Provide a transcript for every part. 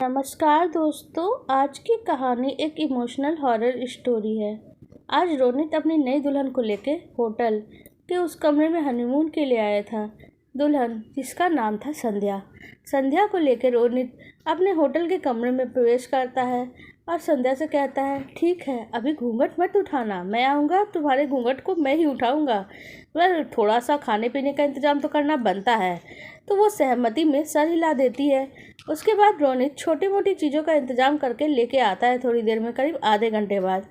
नमस्कार दोस्तों, आज की कहानी एक इमोशनल हॉरर स्टोरी है। आज रोनित अपनी नई दुल्हन को लेकर होटल के उस कमरे में हनीमून के लिए आया था। दुल्हन, जिसका नाम था संध्या। संध्या को लेकर रोनित अपने होटल के कमरे में प्रवेश करता है और संध्या से कहता है, ठीक है, अभी घूंघट मत उठाना, मैं आऊँगा, तुम्हारे घूंघट को मैं ही उठाऊँगा, पर थोड़ा सा खाने पीने का इंतजाम तो करना बनता है। तो वो सहमति में सर हिला देती है। उसके बाद रोनित छोटी मोटी चीज़ों का इंतज़ाम करके लेके आता है। थोड़ी देर में, करीब आधे घंटे बाद,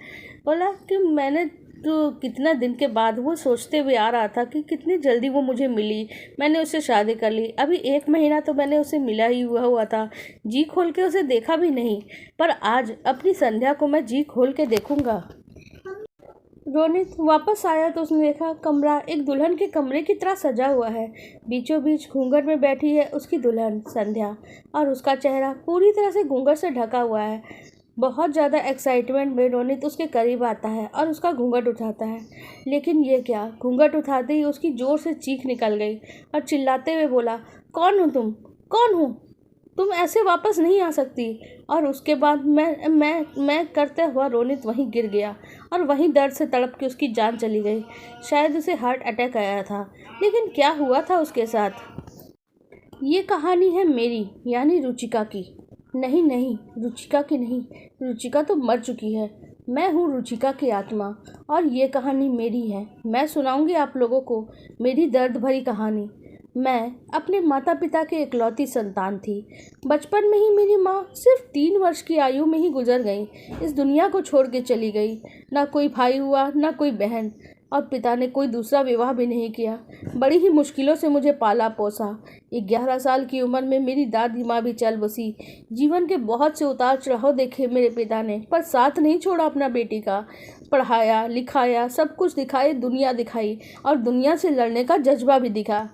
बोला कि मैंने तो कितना दिन के बाद वो सोचते हुए आ रहा था कि कितनी जल्दी वो मुझे मिली, मैंने उससे शादी कर ली। अभी 1 महीना तो मैंने उसे मिला ही हुआ था, जी खोल के उसे देखा भी नहीं, पर आज अपनी संध्या को मैं जी खोल के देखूंगा। रोनित वापस आया तो उसने देखा कमरा एक दुल्हन के कमरे की तरह सजा हुआ है। बीचों बीच घूंघट में बैठी है उसकी दुल्हन संध्या, और उसका चेहरा पूरी तरह से घूंघट से ढका हुआ है। बहुत ज़्यादा एक्साइटमेंट में रोनित उसके करीब आता है और उसका घूंघट उठाता है। लेकिन ये क्या, घूंघट उठाते ही उसकी ज़ोर से चीख निकल गई और चिल्लाते हुए बोला, कौन हो तुम, कौन हो तुम, ऐसे वापस नहीं आ सकती। और उसके बाद मैं करते हुआ रोनित वहीं गिर गया और वहीं दर्द से तड़प के उसकी जान चली गई। शायद उसे हार्ट अटैक आया था। लेकिन क्या हुआ था उसके साथ? ये कहानी है मेरी, यानी रुचिका की। नहीं नहीं, रुचिका की नहीं, रुचिका तो मर चुकी है। मैं हूँ रुचिका की आत्मा, और ये कहानी मेरी है। मैं सुनाऊंगी आप लोगों को मेरी दर्द भरी कहानी। मैं अपने माता पिता की इकलौती संतान थी। बचपन में ही मेरी माँ सिर्फ 3 वर्ष की आयु में ही गुजर गई, इस दुनिया को छोड़ के चली गई। ना कोई भाई हुआ, ना कोई बहन, और पिता ने कोई दूसरा विवाह भी नहीं किया। बड़ी ही मुश्किलों से मुझे पाला पोसा। 11 साल की उम्र में मेरी दादी माँ भी चल बसी। जीवन के बहुत से उतार चढ़ाव देखे मेरे पिता ने, पर साथ नहीं छोड़ा अपना बेटी का। पढ़ाया लिखाया, सब कुछ दिखाई, दुनिया दिखाई, और दुनिया से लड़ने का जज्बा भी दिखा।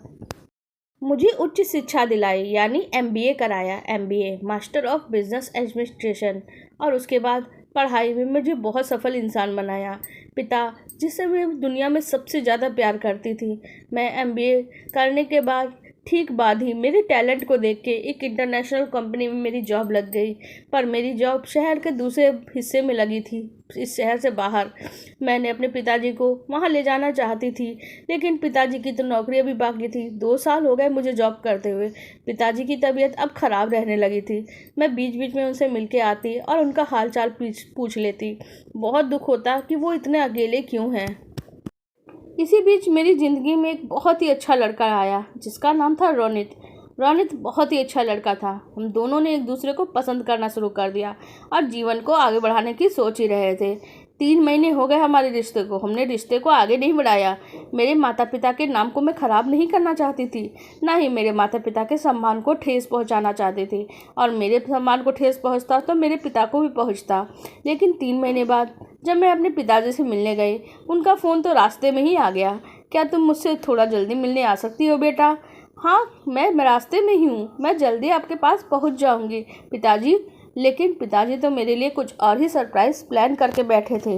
मुझे उच्च शिक्षा दिलाई, यानी MBA कराया, MBA master of business administration, और उसके बाद पढ़ाई में मुझे बहुत सफल इंसान बनाया। पिता, जिससे मैं दुनिया में सबसे ज़्यादा प्यार करती थी। मैं MBA करने के बाद ठीक बाद ही मेरे टैलेंट को देख के एक इंटरनेशनल कंपनी में मेरी जॉब लग गई। पर मेरी जॉब शहर के दूसरे हिस्से में लगी थी, इस शहर से बाहर। मैंने अपने पिताजी को वहाँ ले जाना चाहती थी, लेकिन पिताजी की तो नौकरी अभी बाकी थी। 2 साल हो गए मुझे जॉब करते हुए। पिताजी की तबीयत अब ख़राब रहने लगी थी। मैं बीच बीच में उनसे मिल के आती और उनका हाल चाल पूछ लेती। बहुत दुख होता कि वो इतने अकेले क्यों हैं। इसी बीच मेरी ज़िंदगी में एक बहुत ही अच्छा लड़का आया, जिसका नाम था रोनित। रोनित बहुत ही अच्छा लड़का था। हम दोनों ने एक दूसरे को पसंद करना शुरू कर दिया और जीवन को आगे बढ़ाने की सोच ही रहे थे। 3 महीने हो गए हमारे रिश्ते को, हमने रिश्ते को आगे नहीं बढ़ाया। मेरे माता पिता के नाम को मैं ख़राब नहीं करना चाहती थी, ना ही मेरे माता पिता के सम्मान को ठेस पहुंचाना चाहती थी। और मेरे सम्मान को ठेस पहुंचता तो मेरे पिता को भी पहुंचता। लेकिन 3 महीने बाद जब मैं अपने पिताजी से मिलने गई, उनका फ़ोन तो रास्ते में ही आ गया। क्या तुम मुझसे थोड़ा जल्दी मिलने आ सकती हो बेटा? हाँ, मैं रास्ते में ही हूँ, मैं जल्दी आपके पास पहुँच जाऊँगी पिताजी। लेकिन पिताजी तो मेरे लिए कुछ और ही सरप्राइज़ प्लान करके बैठे थे।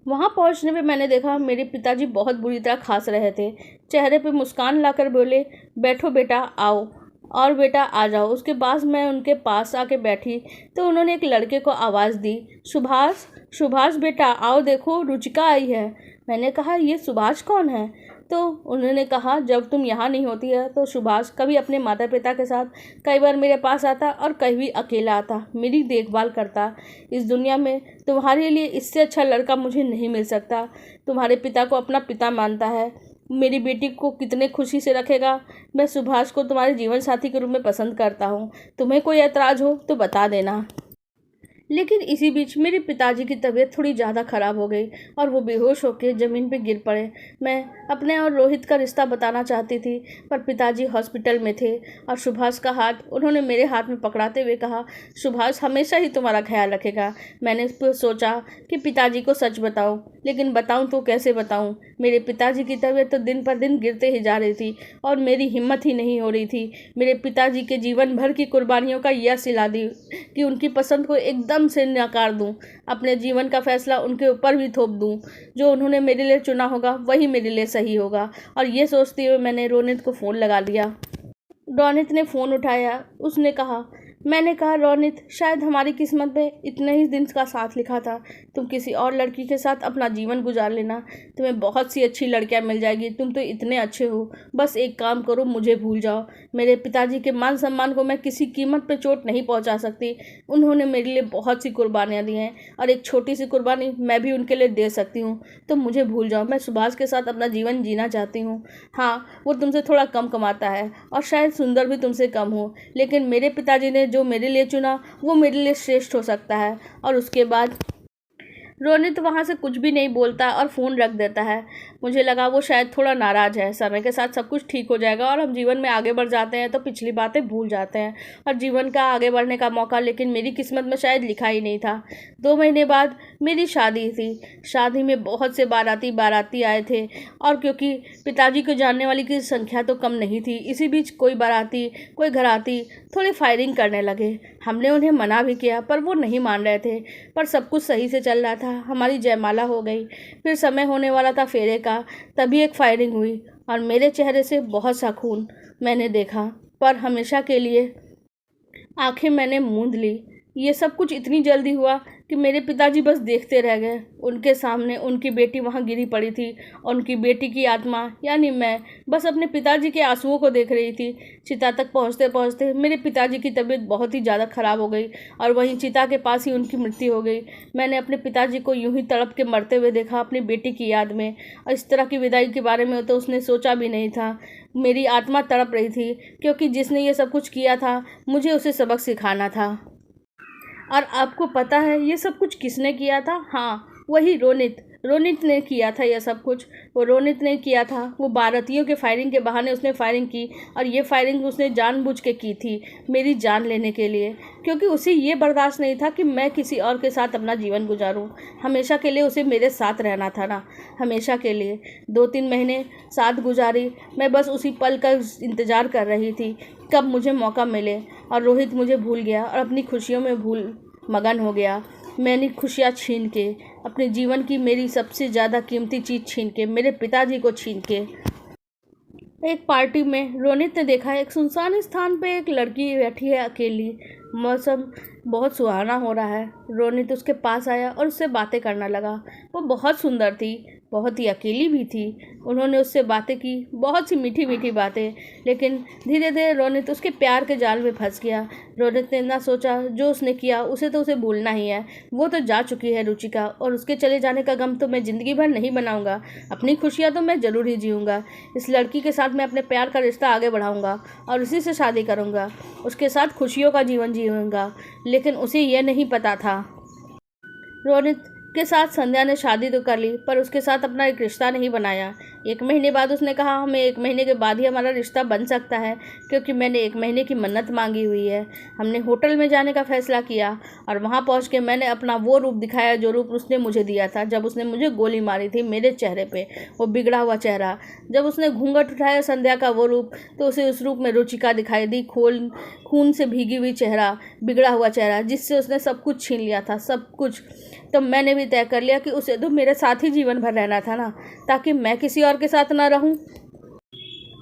वहाँ पहुँचने पे मैंने देखा मेरे पिताजी बहुत बुरी तरह खांस रहे थे। चेहरे पे मुस्कान लाकर बोले, बैठो बेटा, आओ, और बेटा आ जाओ। उसके बाद मैं उनके पास आके बैठी तो उन्होंने एक लड़के को आवाज़ दी, सुभाष, सुभाष बेटा आओ, देखो रुचिका आई है। मैंने कहा, ये सुभाष कौन है? तो उन्होंने कहा, जब तुम यहाँ नहीं होती है तो सुभाष कभी अपने माता पिता के साथ, कई बार मेरे पास आता और कभी अकेला आता, मेरी देखभाल करता। इस दुनिया में तुम्हारे लिए इससे अच्छा लड़का मुझे नहीं मिल सकता। तुम्हारे पिता को अपना पिता मानता है, मेरी बेटी को कितने खुशी से रखेगा। मैं सुभाष को तुम्हारे जीवन साथी के रूप में पसंद करता हूँ। तुम्हें कोई ऐतराज़ हो तो बता देना। लेकिन इसी बीच मेरे पिताजी की तबीयत थोड़ी ज़्यादा ख़राब हो गई और वो बेहोश होकर ज़मीन पर गिर पड़े। मैं अपने और रोहित का रिश्ता बताना चाहती थी, पर पिताजी हॉस्पिटल में थे और सुभाष का हाथ उन्होंने मेरे हाथ में पकड़ाते हुए कहा, सुभाष हमेशा ही तुम्हारा ख्याल रखेगा। मैंने सोचा कि पिताजी को सच बताऊं, लेकिन बताऊं तो कैसे बताऊं। मेरे पिताजी की तबीयत तो दिन पर दिन गिरते ही जा रही थी और मेरी हिम्मत ही नहीं हो रही थी मेरे पिताजी के जीवन भर की कुर्बानियों का यह सिला दी कि उनकी पसंद को एकदम से नकार दूं, अपने जीवन का फैसला उनके ऊपर भी थोप दूं। जो उन्होंने मेरे लिए चुना होगा वही मेरे लिए सही होगा। और ये सोचते हुए मैंने रोनित को फ़ोन लगा लिया। रोनित ने फ़ोन उठाया। उसने कहा, मैंने कहा, रोनित, शायद हमारी किस्मत में इतने ही दिन का साथ लिखा था। तुम किसी और लड़की के साथ अपना जीवन गुजार लेना, तुम्हें बहुत सी अच्छी लड़कियां मिल जाएगी। तुम तो इतने अच्छे हो, बस एक काम करो, मुझे भूल जाओ। मेरे पिताजी के मान सम्मान को मैं किसी कीमत पे चोट नहीं पहुंचा सकती। उन्होंने मेरे लिए बहुत सी कुर्बानियाँ दी हैं और एक छोटी सी कुर्बानी मैं भी उनके लिए दे सकती हूँ। तो मुझे भूल जाओ, मैं सुभाष के साथ अपना जीवन जीना चाहती हूँ। हाँ, वो तुमसे थोड़ा कम कमाता है और शायद सुंदर भी तुमसे कम हो, लेकिन मेरे पिताजी ने जो मेरे लिए चुना वो मेरे लिए श्रेष्ठ हो सकता है। और उसके बाद रोनित वहाँ से कुछ भी नहीं बोलता और फ़ोन रख देता है। मुझे लगा वो शायद थोड़ा नाराज़ है। समय के साथ सब कुछ ठीक हो जाएगा और हम जीवन में आगे बढ़ जाते हैं तो पिछली बातें भूल जाते हैं और जीवन का आगे बढ़ने का मौका लेकिन मेरी किस्मत में शायद लिखा ही नहीं था। 2 महीने बाद मेरी शादी थी। शादी में बहुत से बाराती आए थे और क्योंकि पिताजी को जानने वाली की संख्या तो कम नहीं थी, इसी बीच कोई बाराती कोई घराती थोड़ी फायरिंग करने लगे। हमने उन्हें मना भी किया पर वो नहीं मान रहे थे, पर सब कुछ सही से चल रहा था। हमारी जयमाला हो गई, फिर समय होने वाला था फेरे का, तभी एक फायरिंग हुई और मेरे चेहरे से बहुत सा खून मैंने देखा, पर हमेशा के लिए आंखें मैंने मूंद ली। ये सब कुछ इतनी जल्दी हुआ कि मेरे पिताजी बस देखते रह गए। उनके सामने उनकी बेटी वहाँ गिरी पड़ी थी और उनकी बेटी की आत्मा यानी मैं बस अपने पिताजी के आंसुओं को देख रही थी। चिता तक पहुँचते पहुँचते मेरे पिताजी की तबीयत बहुत ही ज़्यादा ख़राब हो गई और वहीं चिता के पास ही उनकी मृत्यु हो गई। मैंने अपने पिताजी को यूं ही तड़प के मरते हुए देखा अपनी बेटी की याद में, और इस तरह की विदाई के बारे में तो उसने सोचा भी नहीं था। मेरी आत्मा तड़प रही थी क्योंकि जिसने ये सब कुछ किया था मुझे उसे सबक सिखाना था। और आपको पता है ये सब कुछ किसने किया था? हाँ, वही रोनित ने किया था यह सब कुछ। वो रोनित ने किया था। वो बारातियों के फायरिंग के बहाने उसने फायरिंग की और ये फायरिंग उसने जानबूझ के की थी मेरी जान लेने के लिए, क्योंकि उसे ये बर्दाश्त नहीं था कि मैं किसी और के साथ अपना जीवन गुजारूं। हमेशा के लिए उसे मेरे साथ रहना था ना, हमेशा के लिए। 2-3 महीने साथ गुजारी, मैं बस उसी पल का इंतज़ार कर रही थी कब मुझे मौका मिले। और रोहित मुझे भूल गया और अपनी खुशियों में मगन हो गया। मैंने खुशियाँ छीन के, अपने जीवन की मेरी सबसे ज़्यादा कीमती चीज़ छीन के, मेरे पिताजी को छीन के। एक पार्टी में रोनित ने देखा एक सुनसान स्थान पे एक लड़की बैठी है अकेली। मौसम बहुत सुहाना हो रहा है। रोनित उसके पास आया और उससे बातें करने लगा। वो बहुत सुंदर थी, बहुत ही अकेली भी थी। उन्होंने उससे बातें की, बहुत सी मीठी मीठी बातें, लेकिन धीरे धीरे रोनित उसके प्यार के जाल में फंस गया। रोनित ने ना सोचा जो उसने किया उसे तो उसे भूलना ही है। वो तो जा चुकी है रुचिका, और उसके चले जाने का गम तो मैं ज़िंदगी भर नहीं बनाऊंगा। अपनी खुशियाँ तो मैं ज़रूर ही जीऊँगा। इस लड़की के साथ मैं अपने प्यार का रिश्ता आगे बढ़ाऊँगा और उसी से शादी करूँगा, उसके साथ खुशियों का जीवन जीऊँगा। लेकिन उसे यह नहीं पता था रोनित के साथ संध्या ने शादी तो कर ली पर उसके साथ अपना एक रिश्ता नहीं बनाया। 1 महीने बाद उसने कहा हमें 1 महीने के बाद ही हमारा रिश्ता बन सकता है, क्योंकि मैंने 1 महीने की मन्नत मांगी हुई है। हमने होटल में जाने का फैसला किया और वहां पहुंच के मैंने अपना वो रूप दिखाया जो रूप उसने मुझे दिया था जब उसने मुझे गोली मारी थी मेरे चेहरे पे, वो बिगड़ा हुआ चेहरा। जब उसने घूंघट उठाया संध्या का वो रूप, तो उसे उस रूप में रुचिका दिखाई दी, खून से भीगी हुई चेहरा, बिगड़ा हुआ चेहरा, जिससे उसने सब कुछ छीन लिया था, सब कुछ। तो मैंने भी तय कर लिया कि उसे तो मेरे साथ ही जीवन भर रहना था ना, ताकि मैं किसी और के साथ ना रहूं।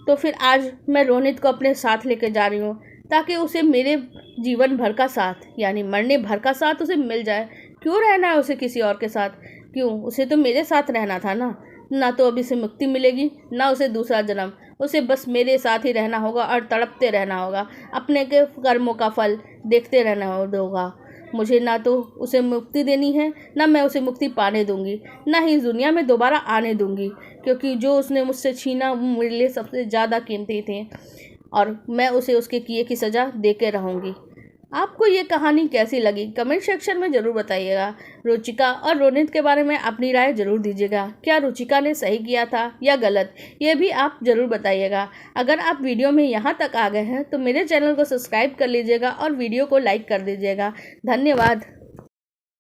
तो फिर आज मैं रोनित को अपने साथ लेके जा रही हूँ, ताकि उसे मेरे जीवन भर का साथ यानी मरने भर का साथ उसे मिल जाए। क्यों रहना है उसे किसी और के साथ? क्यों, उसे तो मेरे साथ रहना था ना तो अभी से मुक्ति मिलेगी ना उसे दूसरा जन्म। उसे बस मेरे साथ ही रहना होगा और तड़पते रहना होगा, अपने के कर्मों का फल देखते रहना होगा। मुझे ना तो उसे मुक्ति देनी है, ना मैं उसे मुक्ति पाने दूंगी, ना ही इस दुनिया में दोबारा आने दूंगी, क्योंकि जो उसने मुझसे छीना वो मेरे लिए सबसे ज़्यादा कीमती थे और मैं उसे उसके किए की सज़ा दे के रहूँगी। आपको ये कहानी कैसी लगी कमेंट सेक्शन में ज़रूर बताइएगा। रुचिका और रोनित के बारे में अपनी राय ज़रूर दीजिएगा। क्या रुचिका ने सही किया था या गलत, ये भी आप ज़रूर बताइएगा। अगर आप वीडियो में यहाँ तक आ गए हैं तो मेरे चैनल को सब्सक्राइब कर लीजिएगा और वीडियो को लाइक कर दीजिएगा। धन्यवाद।